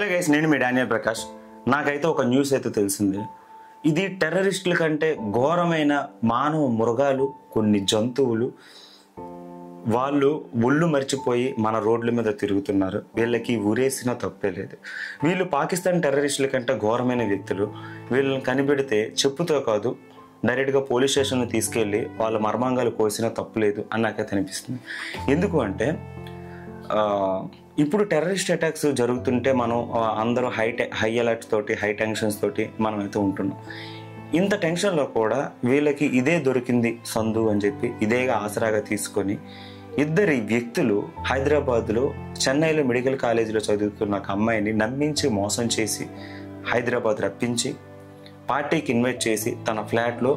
Hello guys, నేను మీ Daniel Prakash. నాకైతే ఒక న్యూస్ అయితే తెలిసింది. ఇది టెర్రరిస్టుల కంటే ఘోరమైన మానవ మృగాలు, కొన్ని జంతువులు. వాళ్ళు ఒళ్ళు మర్చిపోయి మన రోడ్ల మీద తిరుగుతున్నారు. వీళ్ళకి ఊరేసిన తప్పే లేదు. వీళ్ళు పాకిస్తాన్ టెర్రరిస్టుల కంటే ఘోరమైన వ్యక్తులు. వీళ్ళని కనిపెడితే చెప్పుతో కాదు, డైరెక్ట్గా పోలీస్ స్టేషన్లో తీసుకెళ్ళి వాళ్ళ మర్మాంగాలు కోసినా తప్పు లేదు అని నాకైతే అనిపిస్తుంది. ఎందుకు అంటే ఇప్పుడు టెర్రరిస్ట్ అటాక్స్ జరుగుతుంటే మనం అందరూ హై అలర్ట్ తోటి, హై టెన్షన్స్ తోటి మనం అయితే ఉంటున్నాం. ఇంత టెన్షన్లో కూడా వీళ్ళకి ఇదే దొరికింది సందు అని చెప్పి ఇదేగా ఆసరాగా తీసుకొని ఇద్దరి వ్యక్తులు హైదరాబాద్లో, చెన్నైలో మెడికల్ కాలేజీలో చదువుతున్న ఒక అమ్మాయిని నమ్మించి మోసం చేసి హైదరాబాద్ రప్పించి పార్టీకి ఇన్వైట్ చేసి తన ఫ్లాట్లో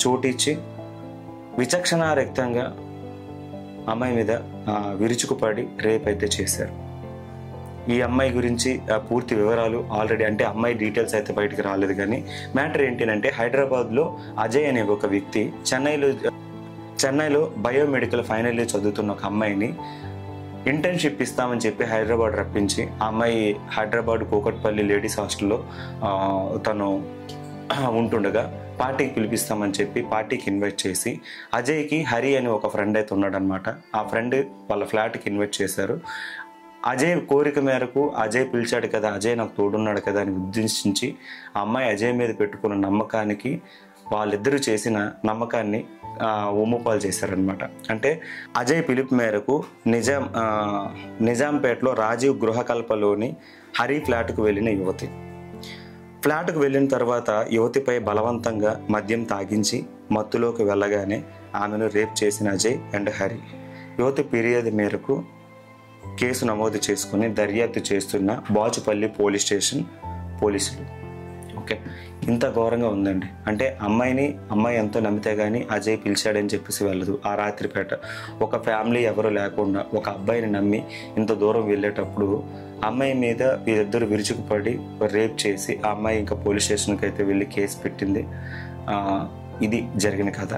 చోటిచ్చి విచక్షణారహితంగా అమ్మాయి మీద విరుచుకుపడి రేప్ అయితే చేశారు. ఈ అమ్మాయి గురించి పూర్తి వివరాలు ఆల్రెడీ, అంటే అమ్మాయి డీటెయిల్స్ అయితే బయటకు రాలేదు. కానీ మ్యాటర్ ఏంటంటే హైదరాబాద్లో అజయ్ అనే ఒక వ్యక్తి చెన్నైలో బయోమెడికల్ ఫైనల్ ఇయర్ చదువుతున్న ఒక అమ్మాయిని ఇంటర్న్షిప్ ఇస్తామని చెప్పి హైదరాబాద్ రప్పించి ఆ అమ్మాయి హైదరాబాద్ కూకట్పల్లి లేడీస్ హాస్టల్లో తను ఉంటుండగా పార్టీకి పిలిపిస్తామని చెప్పి పార్టీకి ఇన్వైట్ చేసి అజయ్కి హరి అని ఒక ఫ్రెండ్ అయితే ఉన్నాడనమాట. ఆ ఫ్రెండ్ వాళ్ళ ఫ్లాట్కి ఇన్వైట్ చేశారు. అజయ్ కోరిక మేరకు అజయ్ పిలిచాడు కదా, అజయ్ నాకు తోడున్నాడు కదా అని ఉద్దేశించి ఆ అమ్మాయి అజయ్ మీద పెట్టుకున్న నమ్మకానికి, వాళ్ళిద్దరూ చేసిన నమ్మకాన్ని ఒమ్ముపాలు చేశారనమాట. అంటే అజయ్ పిలుపు మేరకు నిజాంపేటలో రాజీవ్ గృహకల్పలోని హరి ఫ్లాట్కు వెళ్ళిన యువతి. ఫ్లాట్కు వెళ్ళిన తర్వాత యువతిపై బలవంతంగా మద్యం తాగించి మత్తులోకి వెళ్ళగానే ఆమెను రేప్ చేసిన అజయ్ అండ్ హరి. యువతి ఫిర్యాదు మేరకు కేసు నమోదు చేసుకుని దర్యాప్తు చేస్తున్న బాచుపల్లి పోలీస్ స్టేషన్ పోలీసులు. ఓకే, ఇంత ఘోరంగా ఉందండి. అంటే అమ్మాయి ఎంతో నమ్మితే కానీ అజయ్ పిలిచాడని చెప్పేసి వెళ్ళదు. ఆ రాత్రిపేట ఒక ఫ్యామిలీ ఎవరు లేకుండా ఒక అబ్బాయిని నమ్మి ఇంత దూరం వెళ్ళేటప్పుడు అమ్మాయి మీద వీరిద్దరు విరుచుకుపడి రేప్ చేసి ఆ అమ్మాయి ఇంకా పోలీస్ స్టేషన్కి అయితే వెళ్ళి కేసు పెట్టింది. ఇది జరిగిన కథ.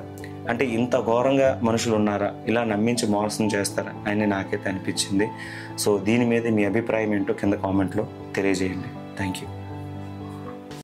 అంటే ఇంత ఘోరంగా మనుషులు ఉన్నారా, ఇలా నమ్మించి మోసం చేస్తారా అని నాకైతే అనిపించింది. సో దీని మీద మీ అభిప్రాయం ఏంటో కింద కామెంట్లో తెలియజేయండి. Thank you.